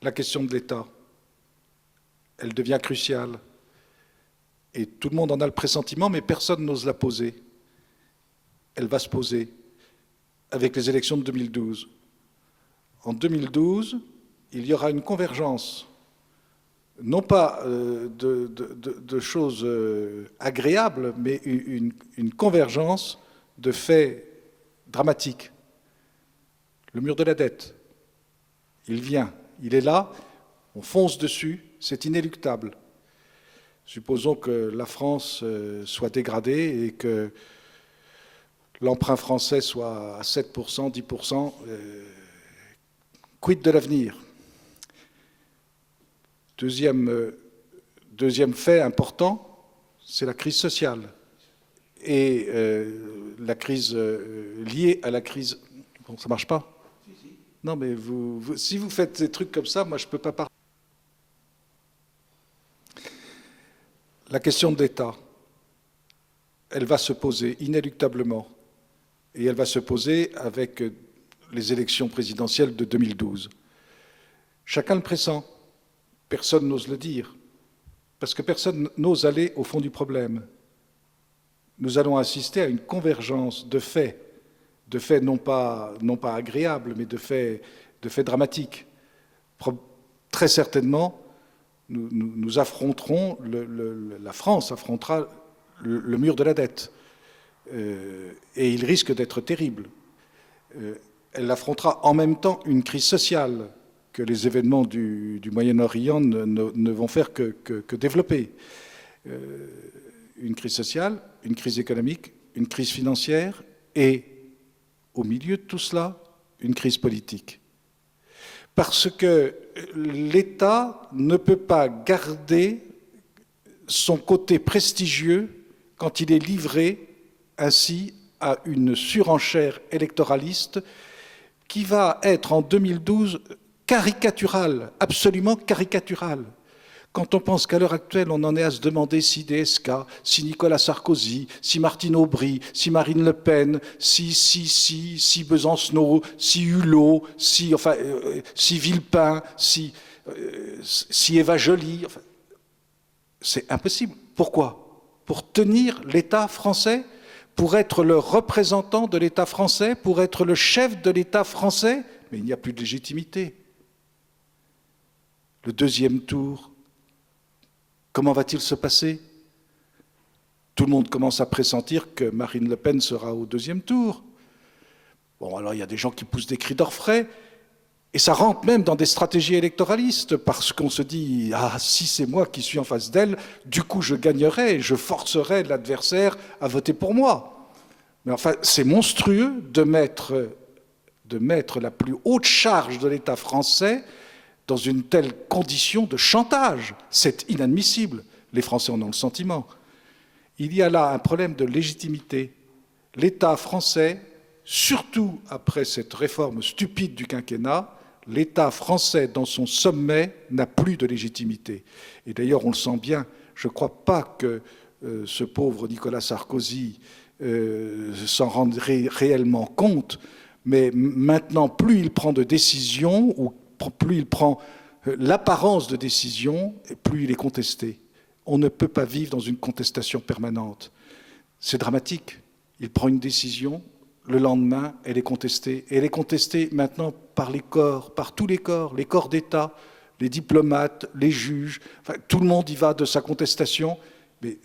La question de l'État, elle devient cruciale. Et tout le monde en a le pressentiment, mais personne n'ose la poser. Elle va se poser avec les élections de 2012. En 2012, il y aura une convergence, non pas de choses agréables, mais une convergence de faits dramatiques. Le mur de la dette, il vient, il est là, on fonce dessus, c'est inéluctable. Supposons que la France soit dégradée et que l'emprunt français soit à 7%, 10%, quid de l'avenir? Deuxième fait important, c'est la crise sociale et la crise liée à la crise... Bon, ça ne marche pas? Non, mais si vous faites des trucs comme ça, moi je ne peux pas parler. La question de l'État, elle va se poser inéluctablement. Et elle va se poser avec les élections présidentielles de 2012. Chacun le pressent. Personne n'ose le dire. Parce que personne n'ose aller au fond du problème. Nous allons assister à une convergence de faits non pas agréables, mais de faits dramatiques. Très certainement, nous affronterons, la France affrontera le mur de la dette. Et il risque d'être terrible. Elle affrontera en même temps une crise sociale que les événements du Moyen-Orient ne vont faire que développer. Une crise sociale, une crise économique, une crise financière et, au milieu de tout cela, une crise politique. Parce que l'État ne peut pas garder son côté prestigieux quand il est livré ainsi à une surenchère électoraliste qui va être en 2012 caricaturale, absolument caricaturale. Quand on pense qu'à l'heure actuelle, on en est à se demander si DSK, si Nicolas Sarkozy, si Martine Aubry, si Marine Le Pen, si Besancenot, si Hulot, si Villepin, si Eva Joly, enfin, c'est impossible. Pourquoi? Pour tenir l'État français, pour être le représentant de l'État français, pour être le chef de l'État français, mais il n'y a plus de légitimité. Le deuxième tour, comment va-t-il se passer? Tout le monde commence à pressentir que Marine Le Pen sera au deuxième tour. Bon, alors il y a des gens qui poussent des cris d'orfraie, et ça rentre même dans des stratégies électoralistes, parce qu'on se dit « Ah, si c'est moi qui suis en face d'elle, du coup je gagnerai, je forcerai l'adversaire à voter pour moi. » Mais enfin, c'est monstrueux de mettre la plus haute charge de l'État français dans une telle condition de chantage. C'est inadmissible. Les Français en ont le sentiment. Il y a là un problème de légitimité. L'État français, surtout après cette réforme stupide du quinquennat, l'État français, dans son sommet, n'a plus de légitimité. Et d'ailleurs, on le sent bien, je ne crois pas que ce pauvre Nicolas Sarkozy s'en rendrait réellement compte, mais maintenant, plus il prend de décisions, ou plus il prend l'apparence de décision, plus il est contesté. On ne peut pas vivre dans une contestation permanente. C'est dramatique. Il prend une décision, le lendemain, elle est contestée. Et elle est contestée maintenant par les corps, par tous les corps d'État, les diplomates, les juges. Enfin, tout le monde y va de sa contestation. Mais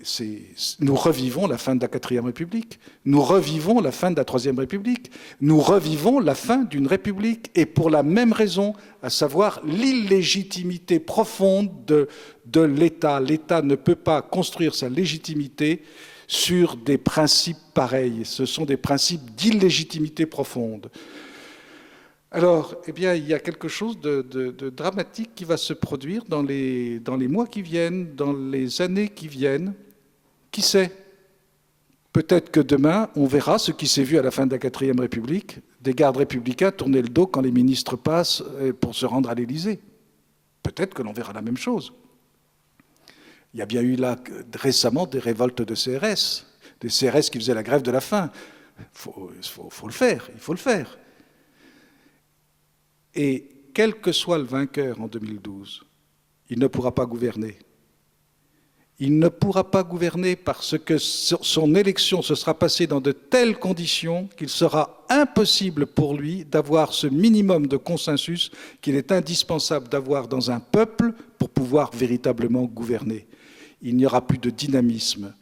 nous revivons la fin de la 4e République. Nous revivons la fin de la 3e République. Nous revivons la fin d'une République. Et pour la même raison, à savoir l'illégitimité profonde de l'État. L'État ne peut pas construire sa légitimité sur des principes pareils. Ce sont des principes d'illégitimité profonde. Alors, eh bien, il y a quelque chose de dramatique qui va se produire dans les mois qui viennent, dans les années qui viennent. Qui sait? Peut-être que demain, on verra ce qui s'est vu à la fin de la 4e République, des gardes républicains tourner le dos quand les ministres passent pour se rendre à l'Élysée. Peut-être que l'on verra la même chose. Il y a bien eu là récemment des révoltes de CRS, des CRS qui faisaient la grève de la faim. Il faut le faire, il faut le faire. Et quel que soit le vainqueur en 2012, il ne pourra pas gouverner. Il ne pourra pas gouverner parce que son élection se sera passée dans de telles conditions qu'il sera impossible pour lui d'avoir ce minimum de consensus qu'il est indispensable d'avoir dans un peuple pour pouvoir véritablement gouverner. Il n'y aura plus de dynamisme.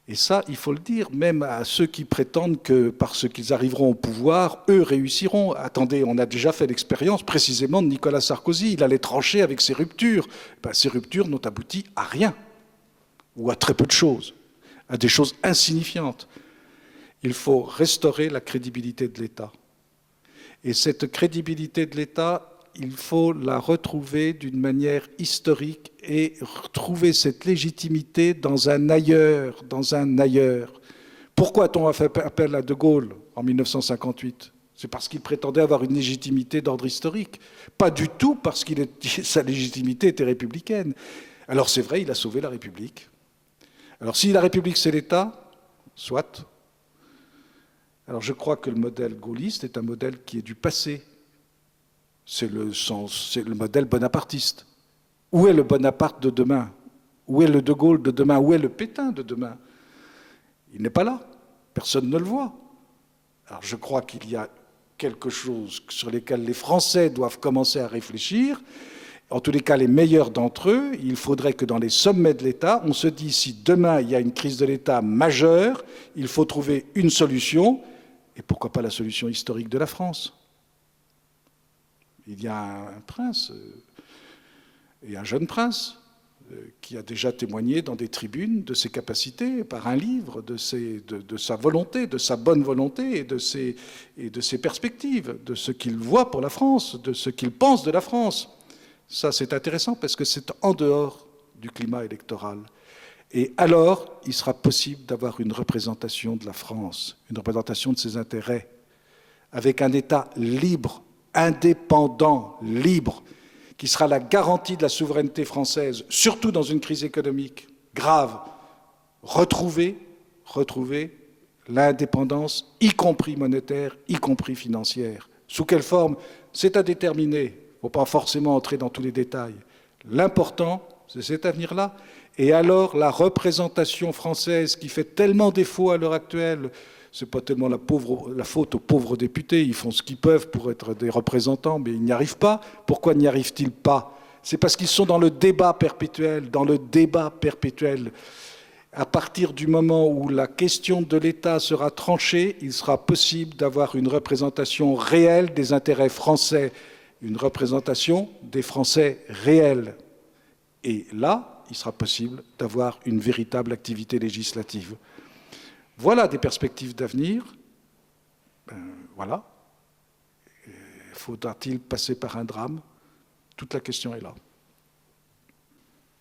Et ça, il faut le dire, même à ceux qui prétendent que parce qu'ils arriveront au pouvoir, eux réussiront. Attendez, on a déjà fait l'expérience précisément de Nicolas Sarkozy. Il allait trancher avec ses ruptures. Ben, ces ruptures n'ont abouti à rien, ou à très peu de choses, à des choses insignifiantes. Il faut restaurer la crédibilité de l'État. Et cette crédibilité de l'État, il faut la retrouver d'une manière historique et retrouver cette légitimité dans un ailleurs, dans un ailleurs. Pourquoi a-t-on fait appel à De Gaulle en 1958 ? C'est parce qu'il prétendait avoir une légitimité d'ordre historique. Pas du tout parce que sa légitimité était républicaine. Alors c'est vrai, il a sauvé la République. Alors si la République c'est l'État, soit. Alors je crois que le modèle gaulliste est un modèle qui est du passé. C'est le modèle bonapartiste. Où est le Bonaparte de demain? Où est le De Gaulle de demain? Où est le Pétain de demain? Il n'est pas là. Personne ne le voit. Alors je crois qu'il y a quelque chose sur lequel les Français doivent commencer à réfléchir. En tous les cas, les meilleurs d'entre eux, il faudrait que dans les sommets de l'État, on se dise si demain il y a une crise de l'État majeure, il faut trouver une solution, et pourquoi pas la solution historique de la France. Il y a un prince, et un jeune prince, qui a déjà témoigné dans des tribunes de ses capacités, par un livre, de sa volonté, de sa bonne volonté et de ses perspectives, de ce qu'il voit pour la France, de ce qu'il pense de la France. Ça, c'est intéressant parce que c'est en dehors du climat électoral. Et alors, il sera possible d'avoir une représentation de la France, une représentation de ses intérêts, avec un État libre, indépendant, libre, qui sera la garantie de la souveraineté française, surtout dans une crise économique grave. Retrouver l'indépendance, y compris monétaire, y compris financière. Sous quelle forme? C'est à déterminer. Il ne faut pas forcément entrer dans tous les détails. L'important, c'est cet avenir-là. Et alors, la représentation française qui fait tellement défaut à l'heure actuelle, ce n'est pas tellement la faute aux pauvres députés, ils font ce qu'ils peuvent pour être des représentants, mais ils n'y arrivent pas. Pourquoi n'y arrivent-ils pas? C'est parce qu'ils sont dans le débat perpétuel, À partir du moment où la question de l'État sera tranchée, il sera possible d'avoir une représentation réelle des intérêts français, une représentation des Français réels. Et là, il sera possible d'avoir une véritable activité législative. Voilà des perspectives d'avenir. Voilà. Faudra-t-il passer par un drame? Toute la question est là.